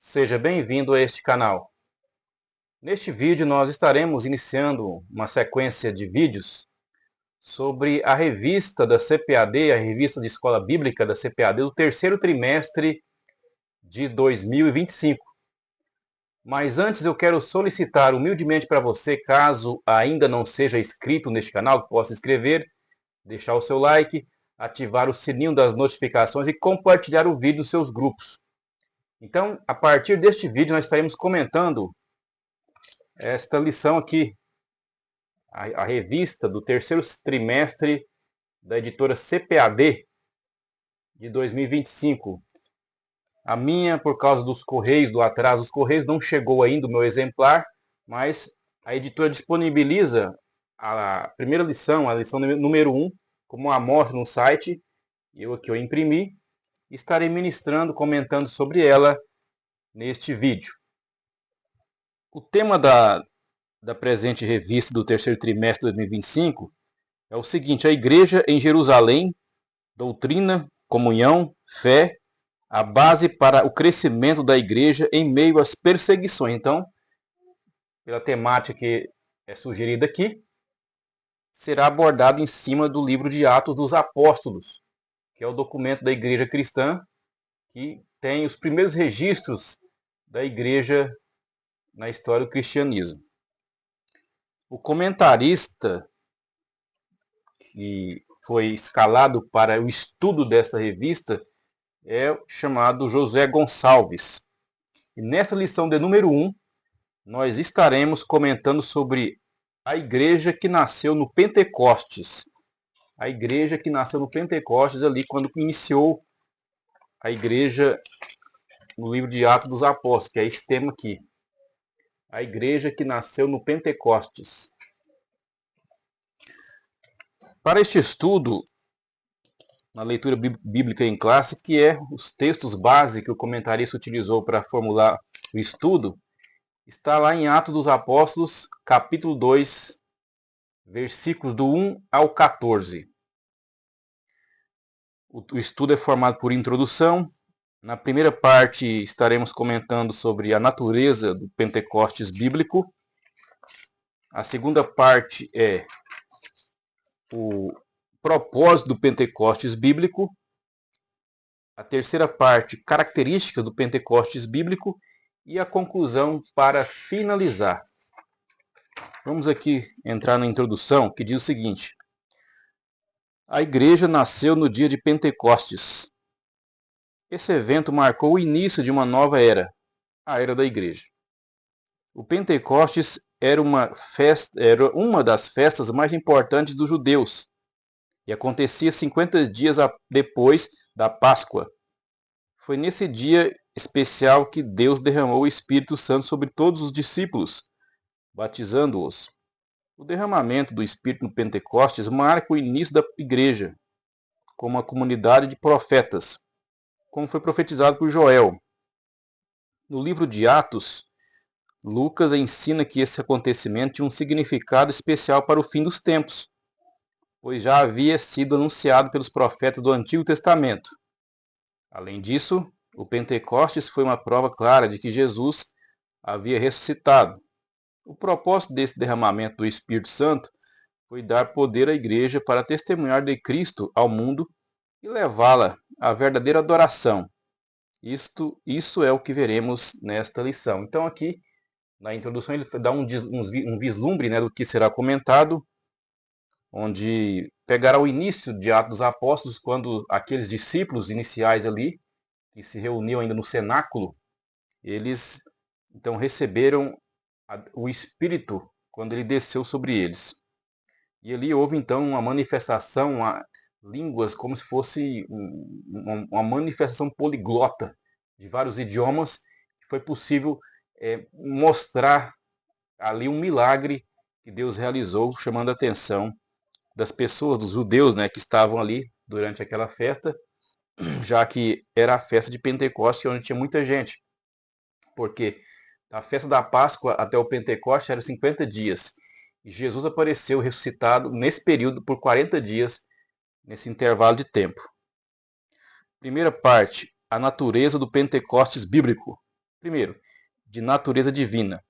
Seja bem-vindo a este canal. Neste vídeo nós estaremos iniciando uma sequência de vídeos sobre a revista da CPAD, a revista de Escola Bíblica da CPAD do terceiro trimestre de 2025. Mas antes eu quero solicitar humildemente para você, caso ainda não seja inscrito neste canal, que possa se inscrever, deixar o seu like, ativar o sininho das notificações e compartilhar o vídeo nos seus grupos. Então, a partir deste vídeo nós estaremos comentando esta lição aqui, a revista do terceiro trimestre da editora CPAD de 2025. A minha, por causa dos Correios, do atraso dos Correios, não chegou ainda o meu exemplar, mas a editora disponibiliza a primeira lição, a lição número 1, como uma amostra no site, que eu imprimi, e estarei ministrando, comentando sobre ela neste vídeo. O tema da presente revista do terceiro trimestre de 2025 é o seguinte: a igreja em Jerusalém, doutrina, comunhão, fé, a base para o crescimento da igreja em meio às perseguições. Então, pela temática que é sugerida aqui, será abordado em cima do livro de Atos dos Apóstolos, que é o documento da igreja cristã, que tem os primeiros registros da igreja na história do cristianismo. O comentarista que foi escalado para o estudo desta revista é chamado José Gonçalves. E nessa lição de número 1, nós estaremos comentando sobre a igreja que nasceu no Pentecostes. A igreja que nasceu no Pentecostes ali quando iniciou a igreja no livro de Atos dos Apóstolos, que é esse tema aqui. A igreja que nasceu no Pentecostes. Para este estudo, na leitura bíblica em classe, que é os textos base que o comentarista utilizou para formular o estudo, está lá em Atos dos Apóstolos, capítulo 2, versículos do 1 ao 14. O estudo é formado por introdução. Na primeira parte estaremos comentando sobre a natureza do Pentecostes bíblico. A segunda parte é o propósito do Pentecostes bíblico. A terceira parte, características do Pentecostes bíblico. E a conclusão para finalizar. Vamos aqui entrar na introdução, que diz o seguinte: a igreja nasceu no dia de Pentecostes. Esse evento marcou o início de uma nova era, a era da igreja. O Pentecostes era uma das festas mais importantes dos judeus e acontecia 50 dias depois da Páscoa. Foi nesse dia especial que Deus derramou o Espírito Santo sobre todos os discípulos, batizando-os. O derramamento do Espírito no Pentecostes marca o início da igreja, como uma comunidade de profetas, como foi profetizado por Joel. No livro de Atos, Lucas ensina que esse acontecimento tinha um significado especial para o fim dos tempos, pois já havia sido anunciado pelos profetas do Antigo Testamento. Além disso, o Pentecostes foi uma prova clara de que Jesus havia ressuscitado. O propósito desse derramamento do Espírito Santo foi dar poder à igreja para testemunhar de Cristo ao mundo e levá-la à verdadeira adoração. Isso é o que veremos nesta lição. Então aqui, na introdução, ele dá um vislumbre, né, do que será comentado, onde pegará o início de Atos dos Apóstolos, quando aqueles discípulos iniciais ali, que se reuniam ainda no cenáculo, eles então receberam o Espírito quando ele desceu sobre eles. E ali houve então uma manifestação, línguas como se fosse uma manifestação poliglota de vários idiomas, que foi possível mostrar ali um milagre que Deus realizou, chamando a atenção das pessoas, dos judeus, né, que estavam ali durante aquela festa, já que era a festa de Pentecostes, onde tinha muita gente, porque a festa da Páscoa até o Pentecostes eram 50 dias, e Jesus apareceu ressuscitado nesse período por 40 dias, nesse intervalo de tempo. Primeira parte, a natureza do Pentecostes bíblico. Primeiro, de natureza divina.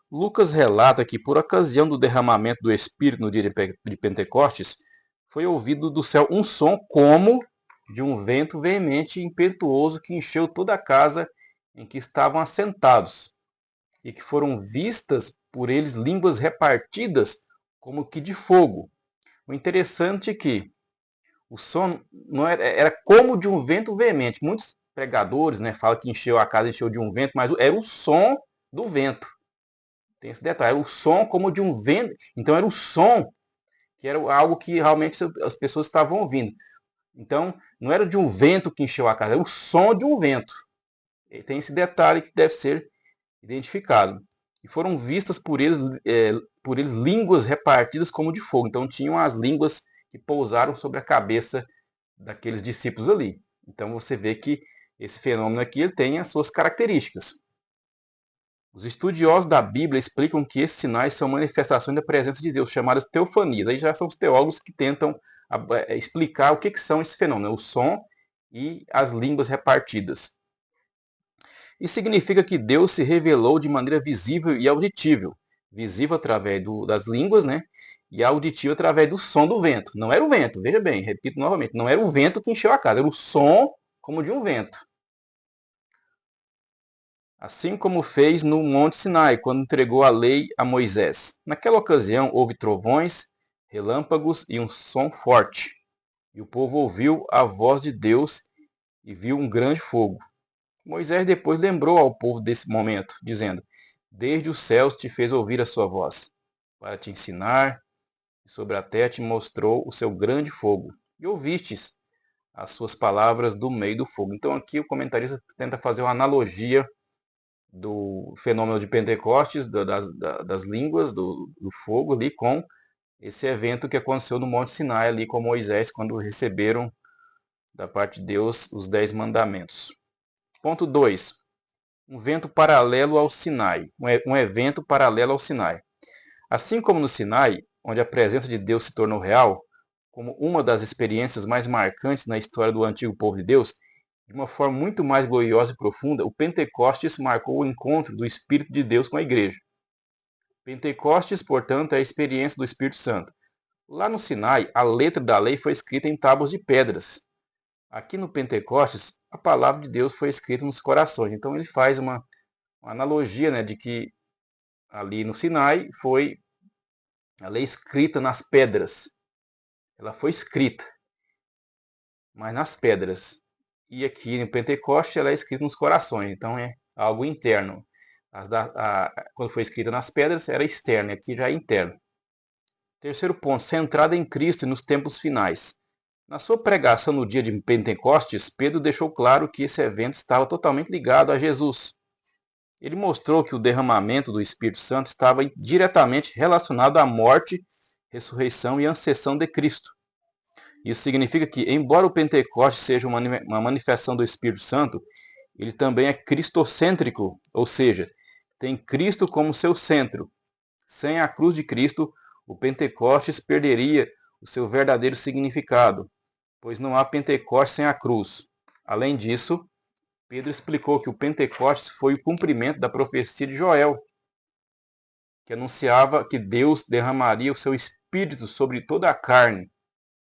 Lucas relata que, por ocasião do derramamento do Espírito no dia de Pentecostes, foi ouvido do céu um som como de um vento veemente e impetuoso que encheu toda a casa em que estavam assentados, e que foram vistas por eles línguas repartidas como que de fogo. O interessante é que o som não era como de um vento veemente. Muitos pregadores, né, falam que encheu a casa, encheu de um vento, mas era o som do vento. Tem esse detalhe, era o som como de um vento. Então era o som que era algo que realmente as pessoas estavam ouvindo. Então não era de um vento que encheu a casa, era o som de um vento. E tem esse detalhe que deve ser identificado. E foram vistas por eles línguas repartidas como de fogo. Então tinham as línguas que pousaram sobre a cabeça daqueles discípulos ali. Então você vê que esse fenômeno aqui ele tem as suas características. Os estudiosos da Bíblia explicam que esses sinais são manifestações da presença de Deus, chamadas teofanias. Aí já são os teólogos que tentam explicar o que são esses fenômenos, o som e as línguas repartidas. Isso significa que Deus se revelou de maneira visível e auditível. Visível através das línguas, né? E auditivo através do som do vento. Não era o vento, veja bem, repito novamente, não era o vento que encheu a casa, era o som como de um vento. Assim como fez no Monte Sinai, quando entregou a lei a Moisés. Naquela ocasião houve trovões, relâmpagos e um som forte. E o povo ouviu a voz de Deus e viu um grande fogo. Moisés depois lembrou ao povo desse momento, dizendo: Desde os céus te fez ouvir a sua voz, para te ensinar, e sobre a terra te mostrou o seu grande fogo. E ouvistes as suas palavras do meio do fogo. Então aqui o comentarista tenta fazer uma analogia do fenômeno de Pentecostes, das línguas, do fogo ali, com esse evento que aconteceu no Monte Sinai ali com Moisés, quando receberam da parte de Deus os 10 mandamentos. Ponto 2. Um evento paralelo ao Sinai. Um evento paralelo ao Sinai. Assim como no Sinai, onde a presença de Deus se tornou real, como uma das experiências mais marcantes na história do antigo povo de Deus, de uma forma muito mais gloriosa e profunda, o Pentecostes marcou o encontro do Espírito de Deus com a igreja. Pentecostes, portanto, é a experiência do Espírito Santo. Lá no Sinai, a letra da lei foi escrita em tábuas de pedras. Aqui no Pentecostes, a palavra de Deus foi escrita nos corações. Então ele faz uma analogia, né, de que ali no Sinai foi a lei escrita nas pedras. Ela foi escrita, mas nas pedras. E aqui no Pentecoste ela é escrita nos corações, então é algo interno. Quando foi escrita nas pedras era externo, aqui já é interno. Terceiro ponto, centrada em Cristo e nos tempos finais. Na sua pregação no dia de Pentecostes, Pedro deixou claro que esse evento estava totalmente ligado a Jesus. Ele mostrou que o derramamento do Espírito Santo estava diretamente relacionado à morte, ressurreição e ascensão de Cristo. Isso significa que, embora o Pentecostes seja uma manifestação do Espírito Santo, ele também é cristocêntrico, ou seja, tem Cristo como seu centro. Sem a cruz de Cristo, o Pentecostes perderia o seu verdadeiro significado, pois não há Pentecostes sem a cruz. Além disso, Pedro explicou que o Pentecostes foi o cumprimento da profecia de Joel, que anunciava que Deus derramaria o seu Espírito sobre toda a carne,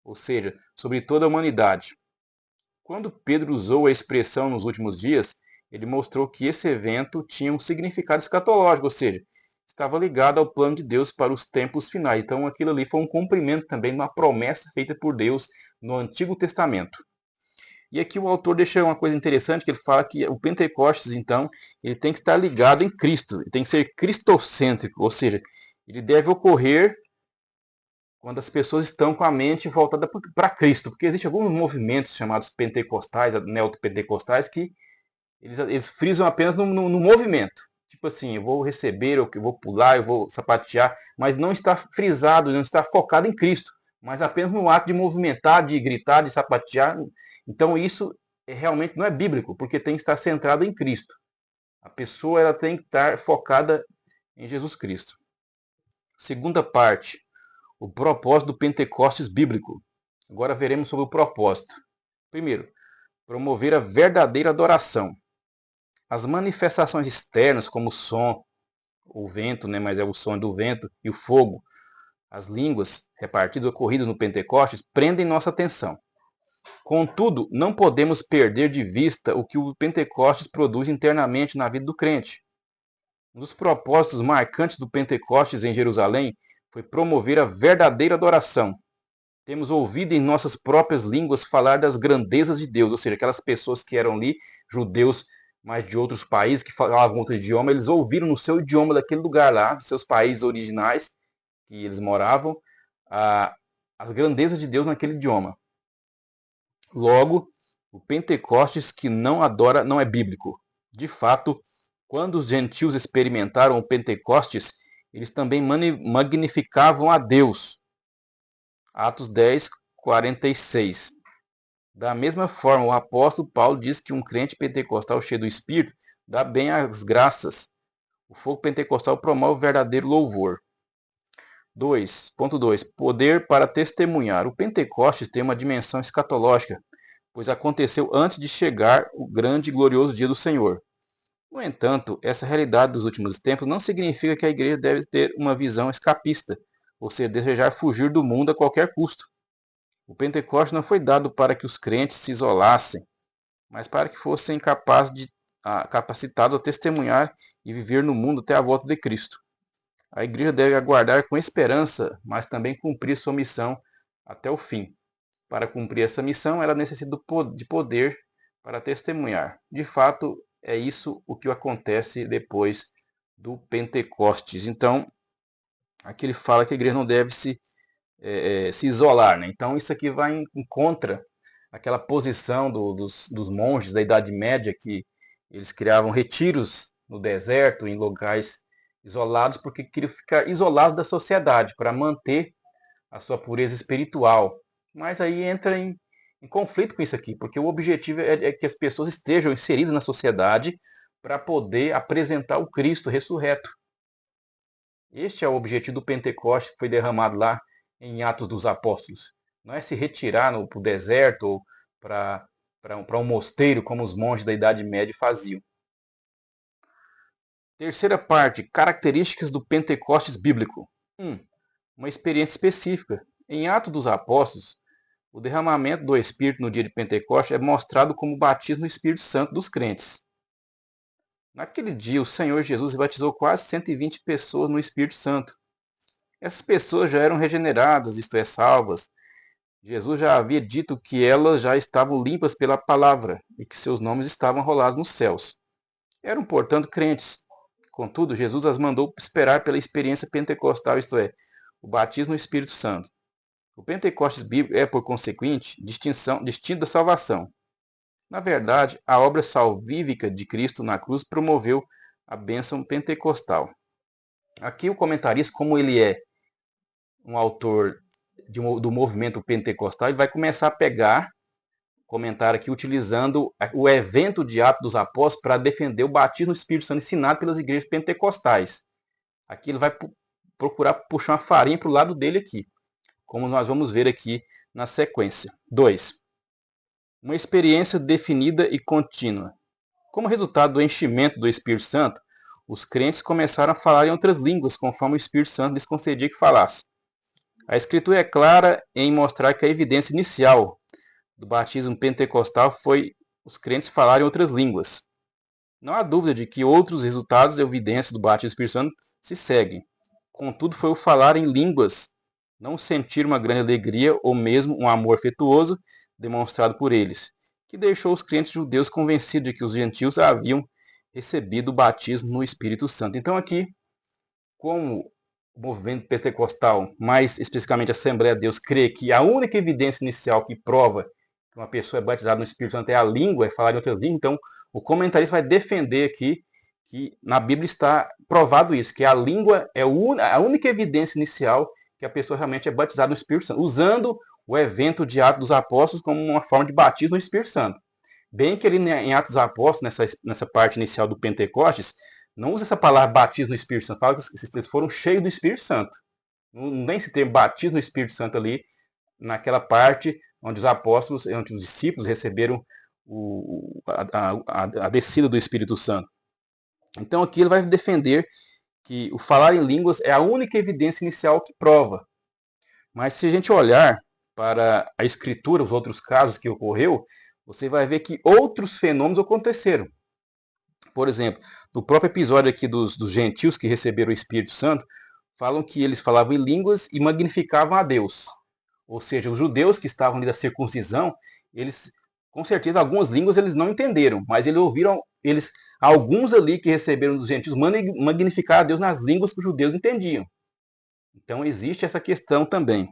ou seja, sobre toda a humanidade. Quando Pedro usou a expressão nos últimos dias, ele mostrou que esse evento tinha um significado escatológico, ou seja, estava ligado ao plano de Deus para os tempos finais. Então aquilo ali foi um cumprimento também de uma promessa feita por Deus no Antigo Testamento. E aqui o autor deixa uma coisa interessante, que ele fala que o Pentecostes, então, ele tem que estar ligado em Cristo, ele tem que ser cristocêntrico, ou seja, ele deve ocorrer quando as pessoas estão com a mente voltada para Cristo, porque existem alguns movimentos chamados pentecostais, neopentecostais, que eles frisam apenas no movimento. Tipo assim, eu vou receber, eu vou pular, eu vou sapatear, mas não está frisado, não está focado em Cristo, mas apenas no ato de movimentar, de gritar, de sapatear. Então isso realmente não é bíblico, porque tem que estar centrado em Cristo. A pessoa ela tem que estar focada em Jesus Cristo. Segunda parte, o propósito do Pentecostes bíblico. Agora veremos sobre o propósito. Primeiro, promover a verdadeira adoração. As manifestações externas, como o som, o vento, né, mas é o som do vento, e o fogo, as línguas repartidas ocorridas no Pentecostes, prendem nossa atenção. Contudo, não podemos perder de vista o que o Pentecostes produz internamente na vida do crente. Um dos propósitos marcantes do Pentecostes em Jerusalém foi promover a verdadeira adoração. Temos ouvido em nossas próprias línguas falar das grandezas de Deus, ou seja, aquelas pessoas que eram ali, judeus, mas de outros países, que falavam outro idioma, eles ouviram no seu idioma daquele lugar lá, dos seus países originais, que eles moravam, as grandezas de Deus naquele idioma. Logo, o Pentecostes que não adora não é bíblico. De fato, quando os gentios experimentaram o Pentecostes, eles também magnificavam a Deus. Atos 10, 46. Da mesma forma, o apóstolo Paulo diz que um crente pentecostal cheio do Espírito dá bem as graças. O fogo pentecostal promove o verdadeiro louvor. 2.2. Poder para testemunhar. O Pentecostes tem uma dimensão escatológica, pois aconteceu antes de chegar o grande e glorioso dia do Senhor. No entanto, essa realidade dos últimos tempos não significa que a igreja deve ter uma visão escapista, ou seja, desejar fugir do mundo a qualquer custo. O Pentecostes não foi dado para que os crentes se isolassem, mas para que fossem capacitados a testemunhar e viver no mundo até a volta de Cristo. A igreja deve aguardar com esperança, mas também cumprir sua missão até o fim. Para cumprir essa missão, ela necessita de poder para testemunhar. De fato, é isso o que acontece depois do Pentecostes. Então, aqui ele fala que a igreja não deve se isolar, né? Então, isso aqui vai em contra aquela posição dos monges da Idade Média, que eles criavam retiros no deserto, em locais isolados, porque queriam ficar isolados da sociedade, para manter a sua pureza espiritual. Mas aí entra em conflito com isso aqui, porque o objetivo é que as pessoas estejam inseridas na sociedade para poder apresentar o Cristo ressurreto. Este é o objetivo do Pentecostes que foi derramado lá em Atos dos Apóstolos. Não é se retirar para o deserto ou para um mosteiro, como os monges da Idade Média faziam. Terceira parte, características do Pentecostes bíblico. 1. Uma experiência específica. Em Atos dos Apóstolos, o derramamento do Espírito no dia de Pentecostes é mostrado como o batismo no Espírito Santo dos crentes. Naquele dia, o Senhor Jesus batizou quase 120 pessoas no Espírito Santo. Essas pessoas já eram regeneradas, isto é, salvas. Jesus já havia dito que elas já estavam limpas pela palavra e que seus nomes estavam rolados nos céus. Eram, portanto, crentes. Contudo, Jesus as mandou esperar pela experiência pentecostal, isto é, o batismo no Espírito Santo. O Pentecostes bíblico é, por consequente, distinto da salvação. Na verdade, a obra salvífica de Cristo na cruz promoveu a bênção pentecostal. Aqui o comentarista, como ele é um autor do movimento pentecostal, ele vai começar a pegar comentário aqui utilizando o evento de Atos dos Apóstolos para defender o batismo no Espírito Santo ensinado pelas igrejas pentecostais. Aqui ele vai procurar puxar uma farinha para o lado dele aqui, como nós vamos ver aqui na sequência. 2. Uma experiência definida e contínua. Como resultado do enchimento do Espírito Santo, os crentes começaram a falar em outras línguas, conforme o Espírito Santo lhes concedia que falasse. A Escritura é clara em mostrar que a evidência inicial do batismo pentecostal foi os crentes falarem outras línguas. Não há dúvida de que outros resultados e evidências do batismo do Espírito Santo se seguem. Contudo, foi o falar em línguas, não sentir uma grande alegria ou mesmo um amor afetuoso demonstrado por eles, que deixou os crentes judeus convencidos de que os gentios haviam recebido o batismo no Espírito Santo. Então aqui, como o movimento pentecostal, mais especificamente a Assembleia de Deus, crê que a única evidência inicial que prova que uma pessoa é batizada no Espírito Santo é a língua, é falar em outras línguas, então o comentarista vai defender aqui que na Bíblia está provado isso, que a língua é a única evidência inicial que a pessoa realmente é batizada no Espírito Santo, usando o evento de Atos dos Apóstolos como uma forma de batismo no Espírito Santo. Bem que ali em Atos dos Apóstolos, nessa parte inicial do Pentecostes, não usa essa palavra batismo no Espírito Santo, fala que eles foram cheios do Espírito Santo. Não tem esse termo batismo no Espírito Santo ali, naquela parte onde os apóstolos, onde os discípulos receberam a descida do Espírito Santo. Então aqui ele vai defender que o falar em línguas é a única evidência inicial que prova. Mas se a gente olhar para a Escritura, os outros casos que ocorreu, você vai ver que outros fenômenos aconteceram. Por exemplo, no próprio episódio aqui dos gentios que receberam o Espírito Santo, falam que eles falavam em línguas e magnificavam a Deus. Ou seja, os judeus que estavam ali da circuncisão, eles, com certeza, algumas línguas eles não entenderam, mas eles ouviram, alguns ali que receberam dos gentios, magnificar a Deus nas línguas que os judeus entendiam. Então existe essa questão também.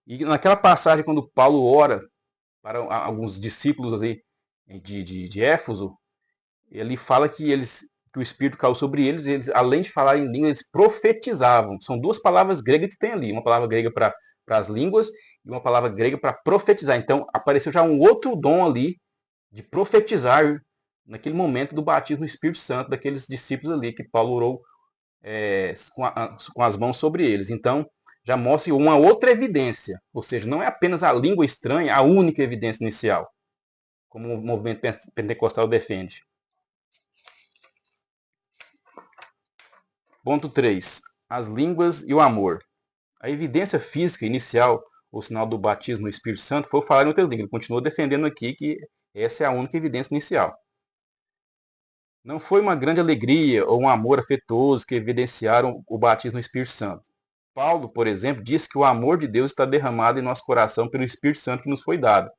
E naquela passagem, quando Paulo ora para alguns discípulos ali de Éfeso, ele fala que o Espírito caiu sobre eles, além de falar em língua, eles profetizavam. São duas palavras gregas que tem ali, uma palavra grega para as línguas e uma palavra grega para profetizar. Então apareceu já um outro dom ali de profetizar naquele momento do batismo no Espírito Santo daqueles discípulos ali que Paulo orou com as mãos sobre eles. Então já mostra uma outra evidência, ou seja, não é apenas a língua estranha a única evidência inicial, como o movimento pentecostal defende. Ponto 3. As línguas e o amor. A evidência física inicial, o sinal do batismo no Espírito Santo, foi falar em outras línguas. Ele continua defendendo aqui que essa é a única evidência inicial. Não foi uma grande alegria ou um amor afetuoso que evidenciaram o batismo no Espírito Santo. Paulo, por exemplo, diz que o amor de Deus está derramado em nosso coração pelo Espírito Santo que nos foi dado.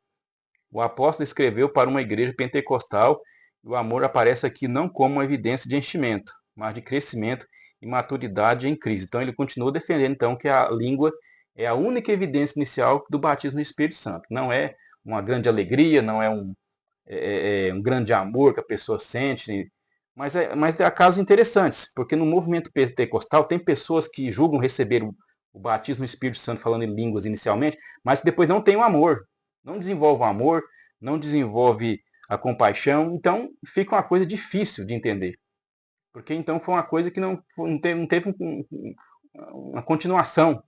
O apóstolo escreveu para uma igreja pentecostal e o amor aparece aqui não como uma evidência de enchimento, mas de crescimento e maturidade em Cristo. Então ele continua defendendo então que a língua é a única evidência inicial do batismo no Espírito Santo. Não é uma grande alegria, não é um grande amor que a pessoa sente, mas há casos interessantes, porque no movimento pentecostal tem pessoas que julgam receber o batismo no Espírito Santo falando em línguas inicialmente, mas que depois não tem o amor, não desenvolve o amor, não desenvolve a compaixão, então fica uma coisa difícil de entender. Porque então foi uma coisa que não teve uma continuação.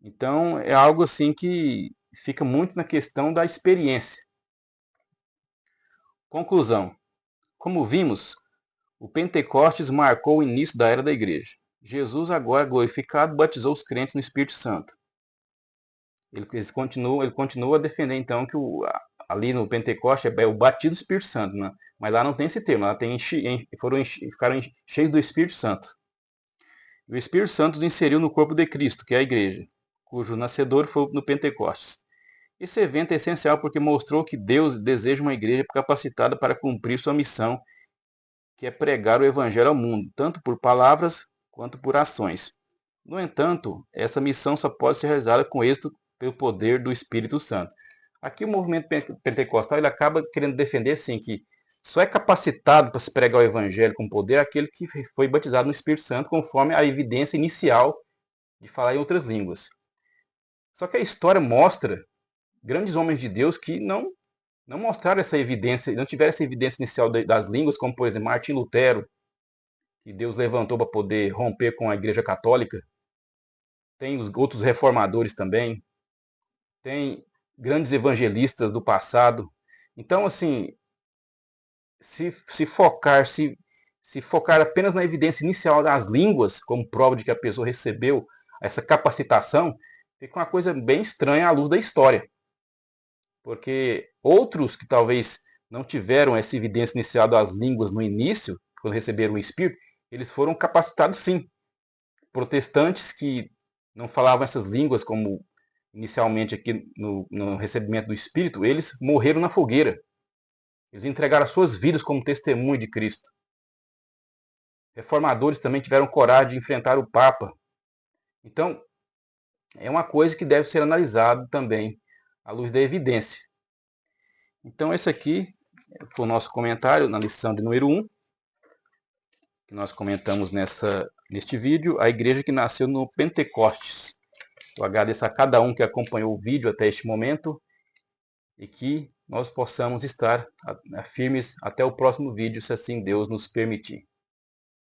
Então é algo assim que fica muito na questão da experiência. Conclusão. Como vimos, o Pentecostes marcou o início da era da igreja. Jesus, agora glorificado, batizou os crentes no Espírito Santo. Ele continua a defender então que ali no Pentecostes é o batismo do Espírito Santo, né? Mas lá não tem esse termo, lá ficaram cheios do Espírito Santo. O Espírito Santo os inseriu no corpo de Cristo, que é a igreja, cujo nascedor foi no Pentecostes. Esse evento é essencial porque mostrou que Deus deseja uma igreja capacitada para cumprir sua missão, que é pregar o Evangelho ao mundo, tanto por palavras quanto por ações. No entanto, essa missão só pode ser realizada com êxito pelo poder do Espírito Santo. Aqui o movimento pentecostal ele acaba querendo defender assim, que só é capacitado para se pregar o Evangelho com poder aquele que foi batizado no Espírito Santo, conforme a evidência inicial de falar em outras línguas. Só que a história mostra grandes homens de Deus que não mostraram essa evidência, não tiveram essa evidência inicial das línguas, como por exemplo Martim Lutero, que Deus levantou para poder romper com a Igreja Católica. Tem os outros reformadores também. Tem grandes evangelistas do passado. Então, assim, se focar apenas na evidência inicial das línguas, como prova de que a pessoa recebeu essa capacitação, fica uma coisa bem estranha à luz da história. Porque outros que talvez não tiveram essa evidência inicial das línguas no início, quando receberam o Espírito, eles foram capacitados sim. Protestantes que não falavam essas línguas, como inicialmente aqui no recebimento do Espírito, eles morreram na fogueira. Eles entregaram as suas vidas como testemunho de Cristo. Reformadores também tiveram coragem de enfrentar o Papa. Então, é uma coisa que deve ser analisada também à luz da evidência. Então, esse aqui foi o nosso comentário na lição de número 1, que nós comentamos neste vídeo, a igreja que nasceu no Pentecostes. Eu agradeço a cada um que acompanhou o vídeo até este momento e que nós possamos estar firmes até o próximo vídeo, se assim Deus nos permitir.